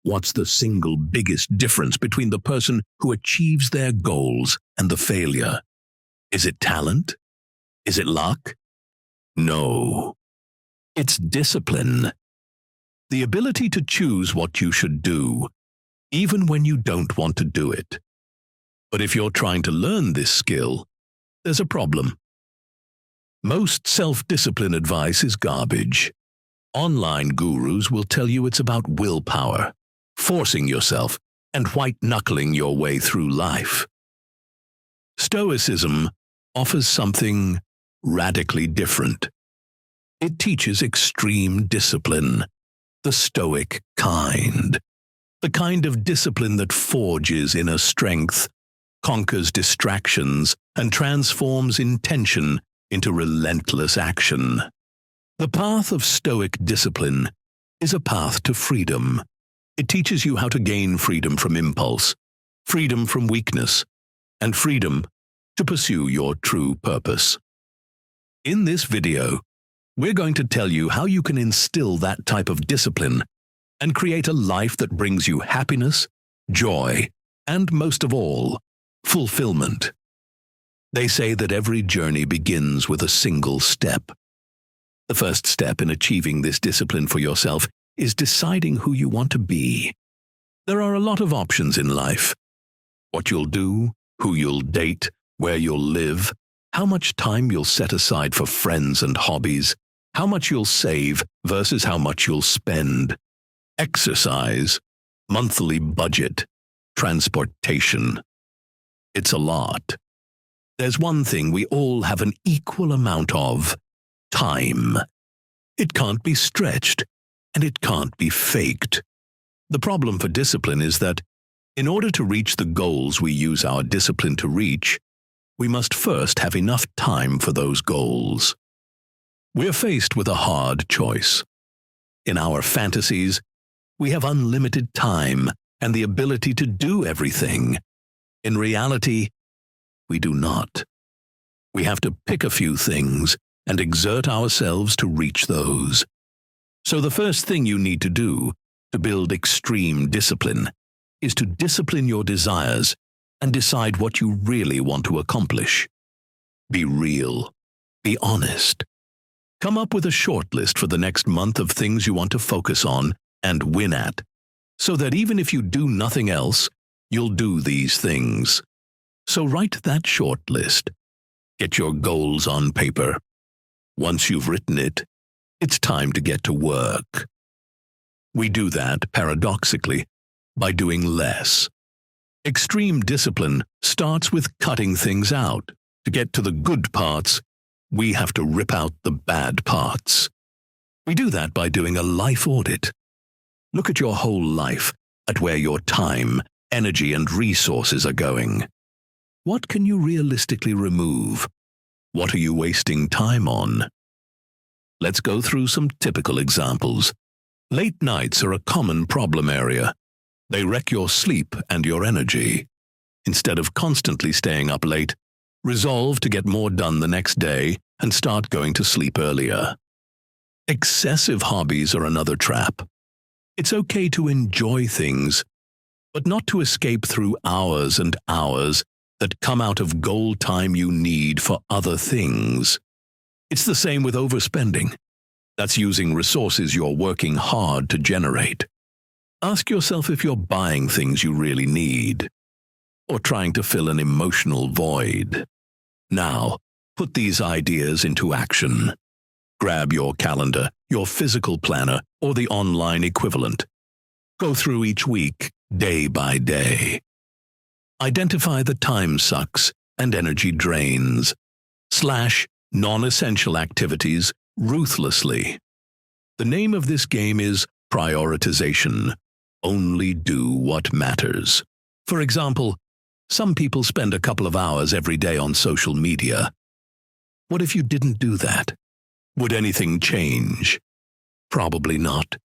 What's the single biggest difference between the person who achieves their goals and the failure? Is it talent? Is it luck? No. It's discipline. The ability to choose what you should do, even when you don't want to do it. But if you're trying to learn this skill, there's a problem. Most self-discipline advice is garbage. Online gurus will tell you it's about willpower, forcing yourself, and white-knuckling your way through life. Stoicism offers something radically different. It teaches extreme discipline, the Stoic kind. The kind of discipline that forges inner strength, conquers distractions, and transforms intention into relentless action. The path of Stoic discipline is a path to freedom. It teaches you how to gain freedom from impulse, freedom from weakness, and freedom to pursue your true purpose. In this video, we're going to tell you how you can instill that type of discipline and create a life that brings you happiness, joy, and most of all, fulfillment. They say that every journey begins with a single step. The first step in achieving this discipline for yourself is deciding who you want to be. There are a lot of options in life. What you'll do, who you'll date, where you'll live, how much time you'll set aside for friends and hobbies, how much you'll save versus how much you'll spend, exercise, monthly budget, transportation. It's a lot. There's one thing we all have an equal amount of: time. It can't be stretched, and it can't be faked. The problem for discipline is that, in order to reach the goals we use our discipline to reach, we must first have enough time for those goals. We're faced with a hard choice. In our fantasies, we have unlimited time and the ability to do everything. In reality, we do not. We have to pick a few things and exert ourselves to reach those. So the first thing you need to do to build extreme discipline is to discipline your desires and decide what you really want to accomplish. Be real. Be honest. Come up with a short list for the next month of things you want to focus on and win at, so that even if you do nothing else, you'll do these things. So write that short list. Get your goals on paper. Once you've written it, it's time to get to work. We do that, paradoxically, by doing less. Extreme discipline starts with cutting things out. To get to the good parts, we have to rip out the bad parts. We do that by doing a life audit. Look at your whole life, at where your time, energy, and resources are going. What can you realistically remove? What are you wasting time on? Let's go through some typical examples. Late nights are a common problem area. They wreck your sleep and your energy. Instead of constantly staying up late, resolve to get more done the next day and start going to sleep earlier. Excessive hobbies are another trap. It's okay to enjoy things, but not to escape through hours and hours that come out of goal time you need for other things. It's the same with overspending. That's using resources you're working hard to generate. Ask yourself if you're buying things you really need, or trying to fill an emotional void. Now, put these ideas into action. Grab your calendar, your physical planner, or the online equivalent. Go through each week, day by day. Identify the time sucks and energy drains. Slash non-essential activities ruthlessly. The name of this game is prioritization. Only do what matters. For example, some people spend a couple of hours every day on social media. What if you didn't do that? Would anything change? Probably not.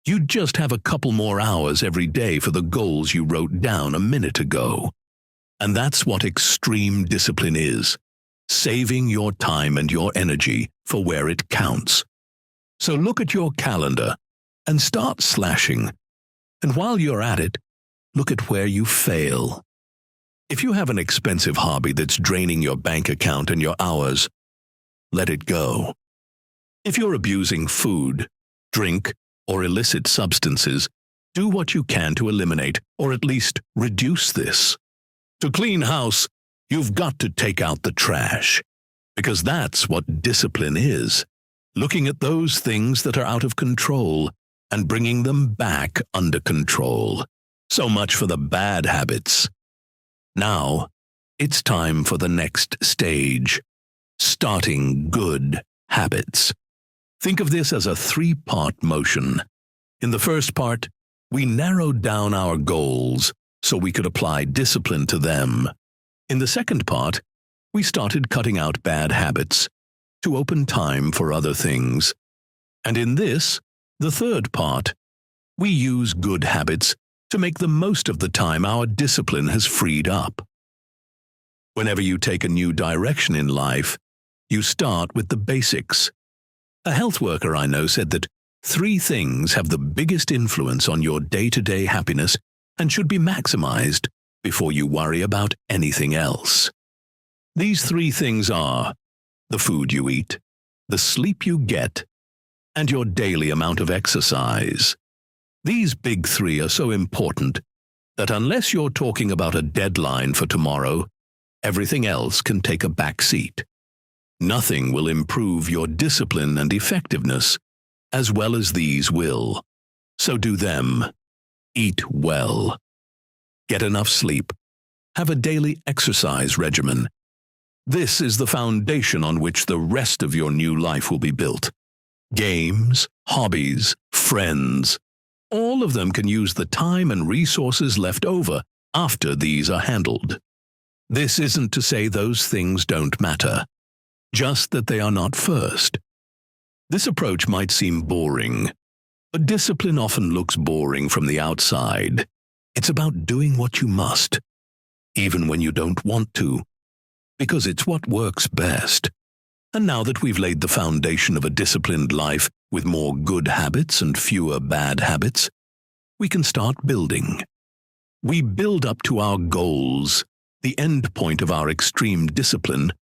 You'd just have a couple more hours every day for the goals you wrote down a minute ago. And that's what extreme discipline is. Saving your time and your energy for where it counts. So look at your calendar and start slashing. And while you're at it, look at where you fail. If you have an expensive hobby that's draining your bank account and your hours, let it go. If you're abusing food, drink, or illicit substances, do what you can to eliminate or at least reduce this. To clean house, you've got to take out the trash, because that's what discipline is, looking at those things that are out of control and bringing them back under control. So much for the bad habits. Now, it's time for the next stage, starting good habits. Think of this as a three-part motion. In the first part, we narrowed down our goals so we could apply discipline to them. In the second part, we started cutting out bad habits to open time for other things. And in this, the third part, we use good habits to make the most of the time our discipline has freed up. Whenever you take a new direction in life, you start with the basics. A health worker I know said that 3 things have the biggest influence on your day-to-day happiness and should be maximized before you worry about anything else. These 3 things are the food you eat, the sleep you get, and your daily amount of exercise. These big 3 are so important that unless you're talking about a deadline for tomorrow, everything else can take a back seat. Nothing will improve your discipline and effectiveness as well as these will. So do them. Eat well. Get enough sleep. Have a daily exercise regimen. This is the foundation on which the rest of your new life will be built. Games, hobbies, friends, all of them can use the time and resources left over after these are handled. This isn't to say those things don't matter, just that they are not first. This approach might seem boring, but discipline often looks boring from the outside. It's about doing what you must, even when you don't want to, because it's what works best. And now that we've laid the foundation of a disciplined life with more good habits and fewer bad habits, we can start building. We build up to our goals, the end point of our extreme discipline,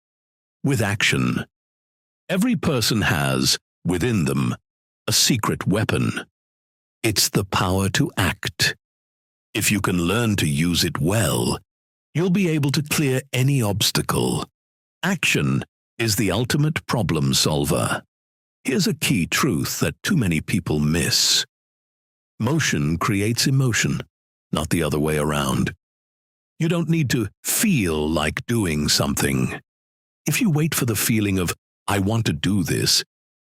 with action. Every person has, within them, a secret weapon. It's the power to act. If you can learn to use it well, you'll be able to clear any obstacle. Action is the ultimate problem solver. Here's a key truth that too many people miss. Motion creates emotion, not the other way around. You don't need to feel like doing something. If you wait for the feeling of, I want to do this,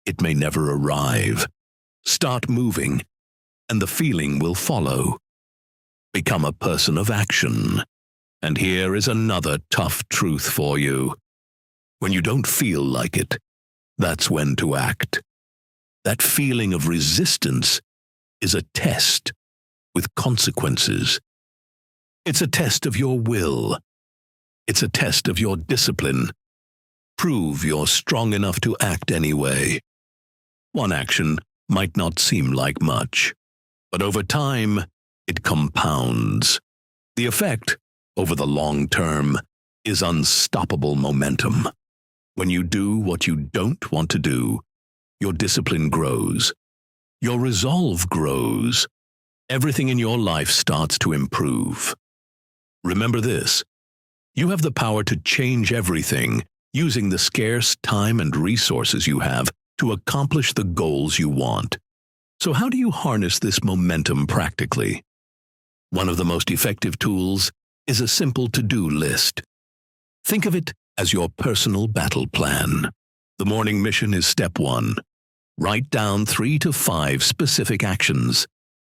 it may never arrive. Start moving, and the feeling will follow. Become a person of action. And here is another tough truth for you. When you don't feel like it, that's when to act. That feeling of resistance is a test with consequences. It's a test of your will. It's a test of your discipline. Prove you're strong enough to act anyway. One action might not seem like much, but over time, it compounds. The effect, over the long term, is unstoppable momentum. When you do what you don't want to do, your discipline grows. Your resolve grows. Everything in your life starts to improve. Remember this: you have the power to change everything using the scarce time and resources you have to accomplish the goals you want. So how do you harness this momentum practically? One of the most effective tools is a simple to-do list. Think of it as your personal battle plan. The morning mission is step 1. Write down 3 to 5 specific actions.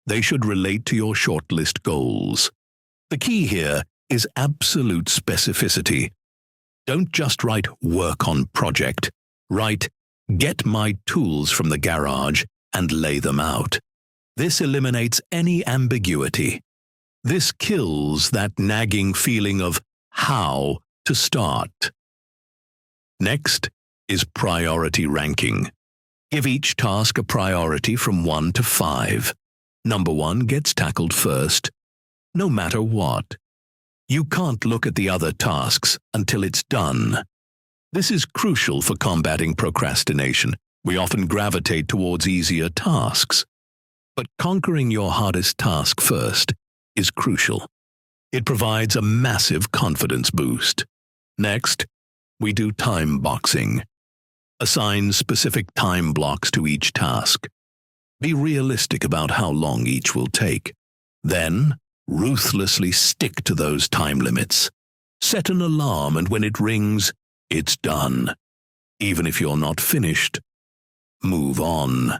They should relate to your shortlist goals. The key here is absolute specificity. Don't just write work on project. Write get my tools from the garage and lay them out. This eliminates any ambiguity. This kills that nagging feeling of how to start. Next is priority ranking. Give each task a priority from 1 to 5. Number 1 gets tackled first, no matter what. You can't look at the other tasks until it's done. This is crucial for combating procrastination. We often gravitate towards easier tasks. But conquering your hardest task first is crucial. It provides a massive confidence boost. Next, we do time boxing. Assign specific time blocks to each task. Be realistic about how long each will take. Then, ruthlessly stick to those time limits. Set an alarm, and when it rings, it's done. Even if you're not finished, move on.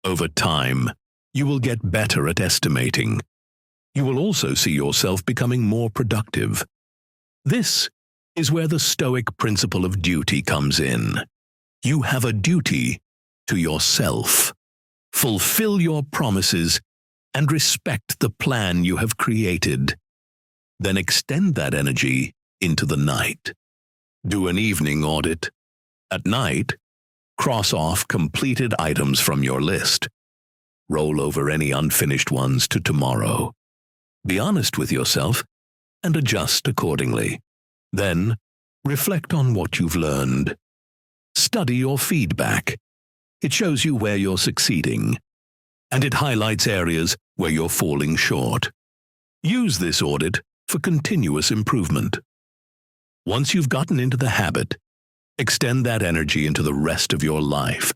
Over time, you will get better at estimating. You will also see yourself becoming more productive. This is where the Stoic principle of duty comes in. You have a duty to yourself. Fulfill your promises and respect the plan you have created. Then extend that energy into the night. Do an evening audit. At night, cross off completed items from your list. Roll over any unfinished ones to tomorrow. Be honest with yourself and adjust accordingly. Then, reflect on what you've learned. Study your feedback. It shows you where you're succeeding, and it highlights areas where you're falling short. Use this audit for continuous improvement. Once you've gotten into the habit, extend that energy into the rest of your life.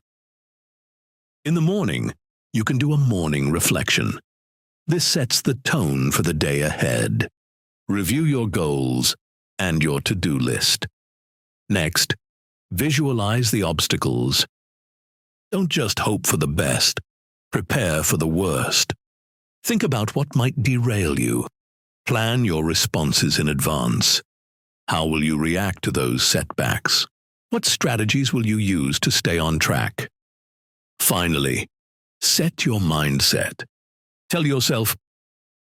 In the morning, you can do a morning reflection. This sets the tone for the day ahead. Review your goals and your to-do list. Next, visualize the obstacles. Don't just hope for the best. Prepare for the worst. Think about what might derail you. Plan your responses in advance. How will you react to those setbacks? What strategies will you use to stay on track? Finally, set your mindset. Tell yourself,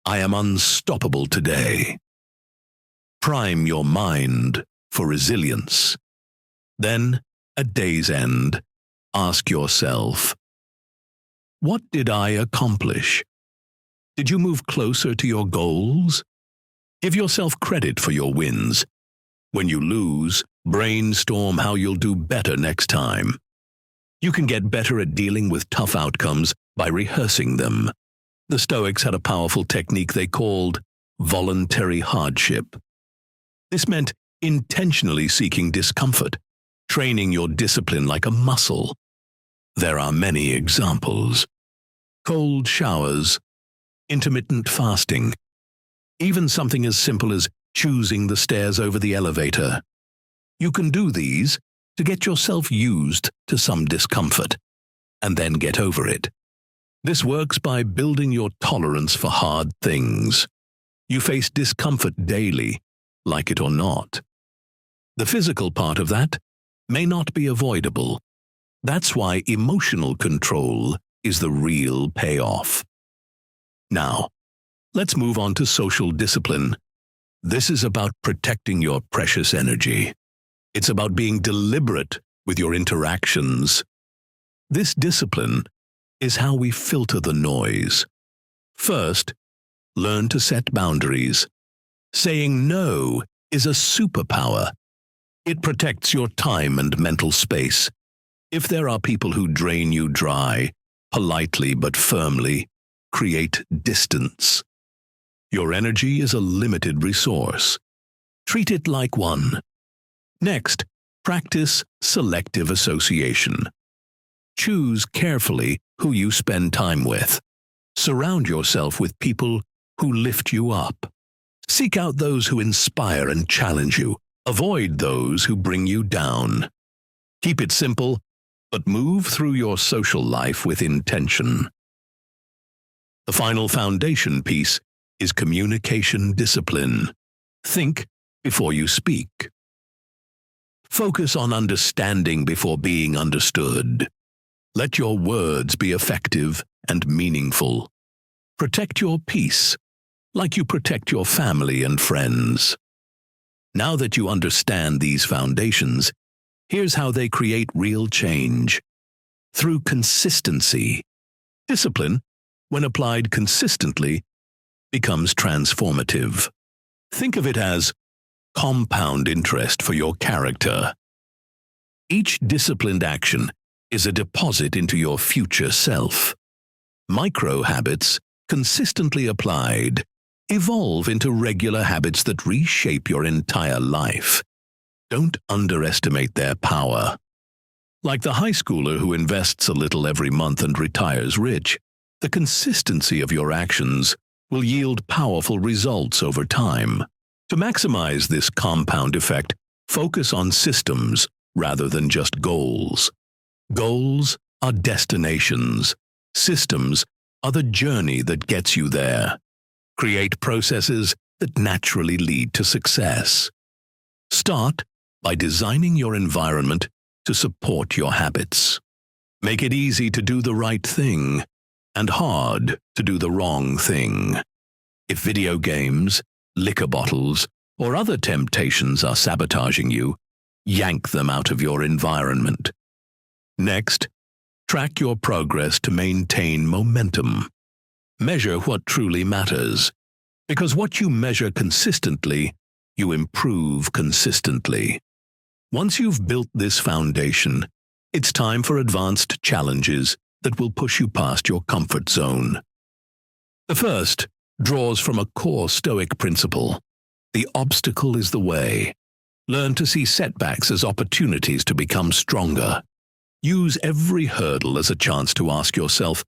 I am unstoppable today. Prime your mind for resilience. Then, at day's end, ask yourself, what did I accomplish? Did you move closer to your goals? Give yourself credit for your wins. When you lose, brainstorm how you'll do better next time. You can get better at dealing with tough outcomes by rehearsing them. The Stoics had a powerful technique they called voluntary hardship. This meant intentionally seeking discomfort, training your discipline like a muscle. There are many examples. Cold showers, intermittent fasting, even something as simple as choosing the stairs over the elevator. You can do these to get yourself used to some discomfort, and then get over it. This works by building your tolerance for hard things. You face discomfort daily, like it or not. The physical part of that may not be avoidable. That's why emotional control is the real payoff. Now, let's move on to social discipline. This is about protecting your precious energy. It's about being deliberate with your interactions. This discipline is how we filter the noise. First, learn to set boundaries. Saying no is a superpower. It protects your time and mental space. If there are people who drain you dry, politely but firmly, create distance. Your energy is a limited resource. Treat it like one. Next, practice selective association. Choose carefully who you spend time with. Surround yourself with people who lift you up. Seek out those who inspire and challenge you. Avoid those who bring you down. Keep it simple, but move through your social life with intention. The final foundation piece is communication discipline. Think before you speak. Focus on understanding before being understood. Let your words be effective and meaningful. Protect your peace, like you protect your family and friends. Now that you understand these foundations, here's how they create real change. Through consistency. Discipline when applied consistently, becomes transformative. Think of it as compound interest for your character. Each disciplined action is a deposit into your future self. Micro habits, consistently applied, evolve into regular habits that reshape your entire life. Don't underestimate their power. Like the high schooler who invests a little every month and retires rich, the consistency of your actions will yield powerful results over time. To maximize this compound effect, focus on systems rather than just goals. Goals are destinations. Systems are the journey that gets you there. Create processes that naturally lead to success. Start by designing your environment to support your habits. Make it easy to do the right thing and hard to do the wrong thing. If video games, liquor bottles, or other temptations are sabotaging you, yank them out of your environment. Next, track your progress to maintain momentum. Measure what truly matters, because what you measure consistently, you improve consistently. Once you've built this foundation, it's time for advanced challenges that will push you past your comfort zone. The first draws from a core Stoic principle: the obstacle is the way. Learn to see setbacks as opportunities to become stronger. Use every hurdle as a chance to ask yourself,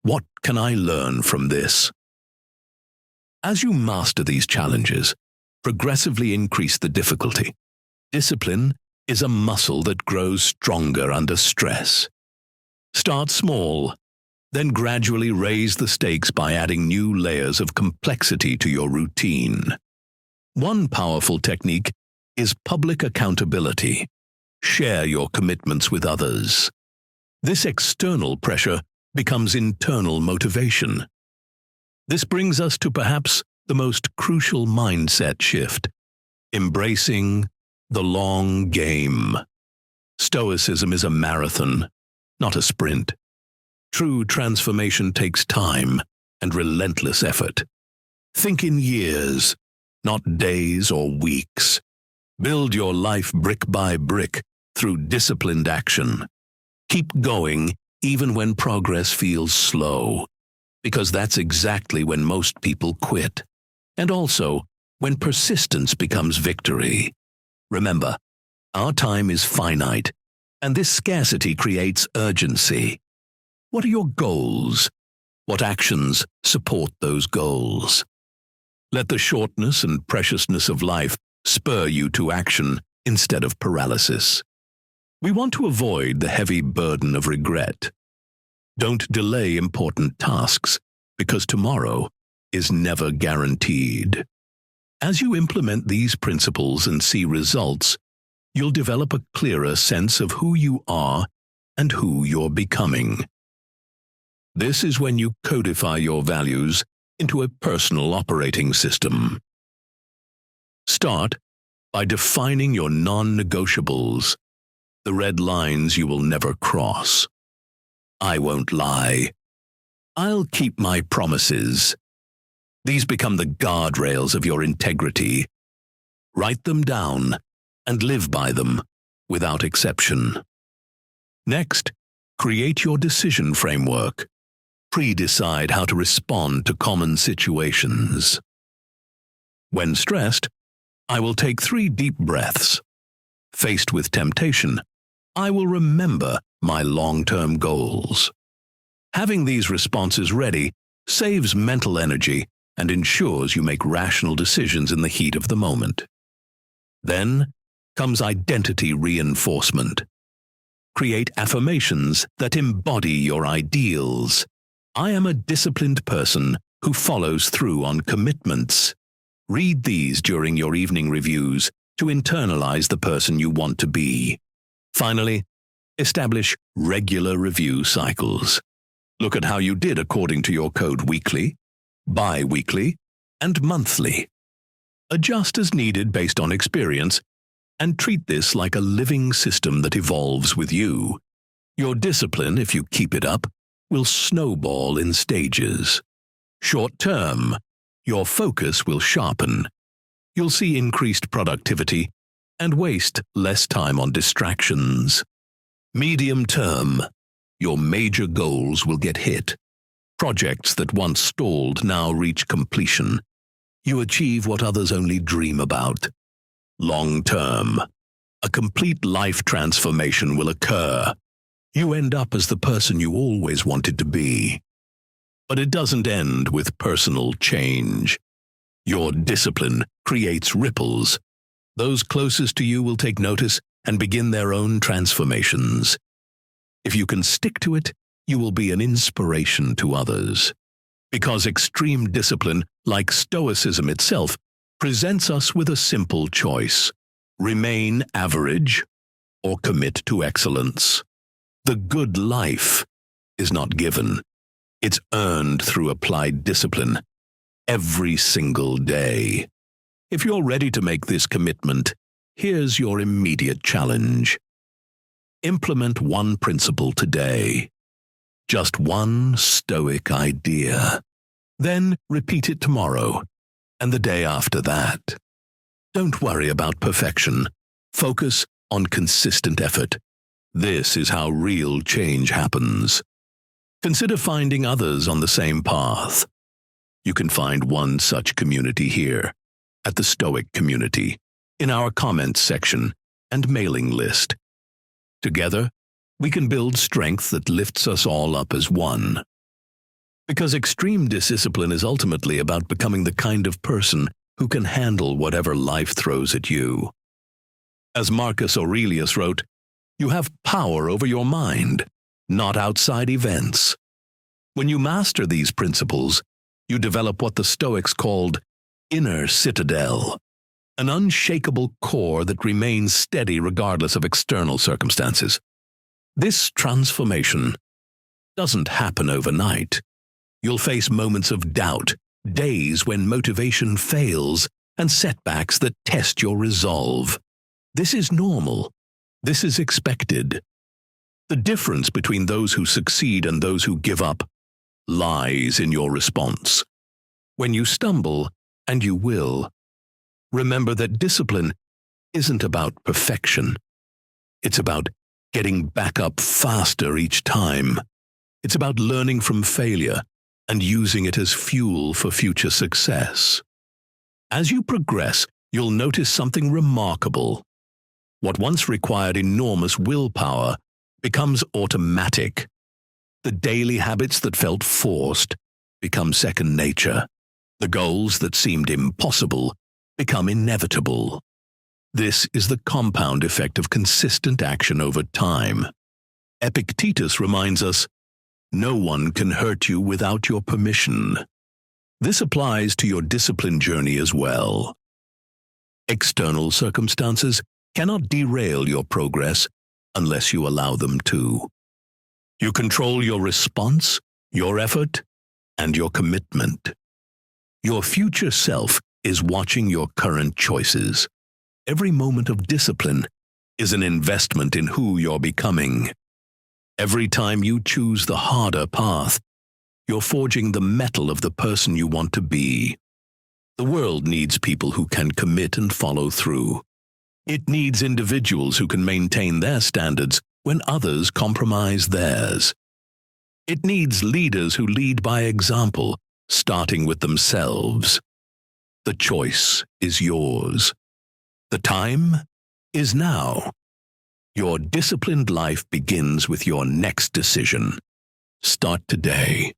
what can I learn from this? As you master these challenges, progressively increase the difficulty. Discipline is a muscle that grows stronger under stress. Start small, then gradually raise the stakes by adding new layers of complexity to your routine. One powerful technique is public accountability. Share your commitments with others. This external pressure becomes internal motivation. This brings us to perhaps the most crucial mindset shift: embracing the long game. Stoicism is a marathon, not a sprint. True transformation takes time and relentless effort. Think in years, not days or weeks. Build your life brick by brick through disciplined action. Keep going even when progress feels slow, because that's exactly when most people quit. And also, when persistence becomes victory. Remember, our time is finite, and this scarcity creates urgency. What are your goals? What actions support those goals? Let the shortness and preciousness of life spur you to action instead of paralysis. We want to avoid the heavy burden of regret. Don't delay important tasks, because tomorrow is never guaranteed. As you implement these principles and see results, you'll develop a clearer sense of who you are and who you're becoming. This is when you codify your values into a personal operating system. Start by defining your non-negotiables, the red lines you will never cross. I won't lie. I'll keep my promises. These become the guardrails of your integrity. Write them down and live by them without exception. Next, create your decision framework. Pre-decide how to respond to common situations. When stressed, I will take 3 deep breaths. Faced with temptation, I will remember my long-term goals. Having these responses ready saves mental energy and ensures you make rational decisions in the heat of the moment. Then comes identity reinforcement. Create affirmations that embody your ideals. I am a disciplined person who follows through on commitments. Read these during your evening reviews to internalize the person you want to be. Finally, establish regular review cycles. Look at how you did according to your code weekly, bi-weekly, and monthly. Adjust as needed based on experience, and treat this like a living system that evolves with you. Your discipline, if you keep it up, will snowball in stages. Short term, your focus will sharpen. You'll see increased productivity and waste less time on distractions. Medium term, your major goals will get hit. Projects that once stalled now reach completion. You achieve what others only dream about. Long term, a complete life transformation will occur. You end up as the person you always wanted to be. But it doesn't end with personal change. Your discipline creates ripples. Those closest to you will take notice and begin their own transformations. If you can stick to it, you will be an inspiration to others. Because extreme discipline, like Stoicism itself, presents us with a simple choice: remain average or commit to excellence. The good life is not given. It's earned through applied discipline every single day. If you're ready to make this commitment, here's your immediate challenge. Implement one principle today. Just one Stoic idea. Then repeat it tomorrow, and the day after that. Don't worry about perfection. Focus on consistent effort. This is how real change happens. Consider finding others on the same path. You can find one such community here, at the Stoic community, in our comments section and mailing list. Together, we can build strength that lifts us all up as one. Because extreme discipline is ultimately about becoming the kind of person who can handle whatever life throws at you. As Marcus Aurelius wrote, you have power over your mind, not outside events. When you master these principles, you develop what the Stoics called inner citadel, an unshakable core that remains steady regardless of external circumstances. This transformation doesn't happen overnight. You'll face moments of doubt, days when motivation fails, and setbacks that test your resolve. This is normal. This is expected. The difference between those who succeed and those who give up lies in your response. When you stumble, and you will, remember that discipline isn't about perfection. It's about getting back up faster each time. It's about learning from failure and using it as fuel for future success. As you progress, you'll notice something remarkable. What once required enormous willpower becomes automatic. The daily habits that felt forced become second nature. The goals that seemed impossible become inevitable. This is the compound effect of consistent action over time. Epictetus reminds us, no one can hurt you without your permission. This applies to your discipline journey as well. External circumstances cannot derail your progress unless you allow them to. You control your response, your effort, and your commitment. Your future self is watching your current choices. Every moment of discipline is an investment in who you're becoming. Every time you choose the harder path, you're forging the metal of the person you want to be. The world needs people who can commit and follow through. It needs individuals who can maintain their standards when others compromise theirs. It needs leaders who lead by example, starting with themselves. The choice is yours. The time is now. Your disciplined life begins with your next decision. Start today.